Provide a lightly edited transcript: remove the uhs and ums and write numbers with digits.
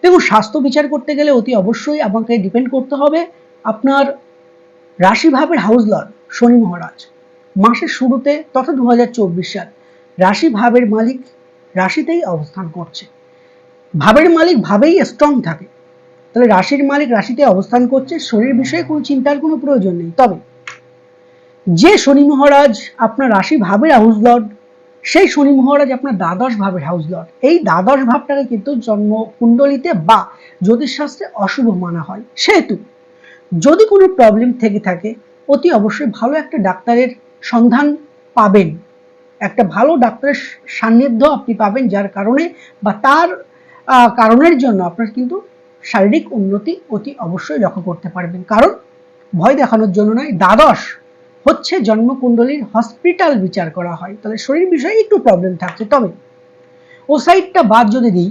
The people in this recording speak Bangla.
দেখুন, স্বাস্থ্য বিচার করতে গেলে অতি অবশ্যই আমাকে ডিপেন্ড করতে হবে আপনার রাশি ভাবের হাউস লর্ড শনি মহারাজ মাসের শুরুতে তথা 2024 সাল রাশি ভাবের মালিক রাশিতেই অবস্থান করছে। ভাবের মালিক ভাবেই স্ট্রং থাকে, তাহলে রাশির মালিক রাশিতে অবস্থান করছে, শনির বিষয়ে কোনো চিন্তার কোনো প্রয়োজন নেই। তবে যে শনি মহারাজ আপনার রাশি ভাবের হাউস লর্ড, সেই শনি মহারাজ আপনার দ্বাদশ ভাবের হাউস লর্ড। এই দ্বাদশ ভাবটাকে কিন্তু জন্ম কুণ্ডলিতে বা জ্যোতিষশাস্ত্রে অশুভ মানা হয়। সেহেতু যদি কোনো প্রবলেম থেকে থাকে অতি অবশ্যই ভালো একটা ডাক্তারের সন্ধান পাবেন, একটা ভালো ডাক্তারের সান্নিধ্য আপনি পাবেন, যার কারণে বা তার কারণের জন্য আপনার কিন্তু শারীরিক উন্নতি অতি অবশ্যই লক্ষ্য করতে পারবেন। কারণ ভয় দেখানোর জন্য নয়, দ্বাদশ হচ্ছে জন্মকুণ্ডলীর হসপিটাল বিচার করা হয়, তাহলে শরীর বিষয়ে একটু প্রবলেম থাকছে। তবে ও সাইডটা বাদ যদি দিই,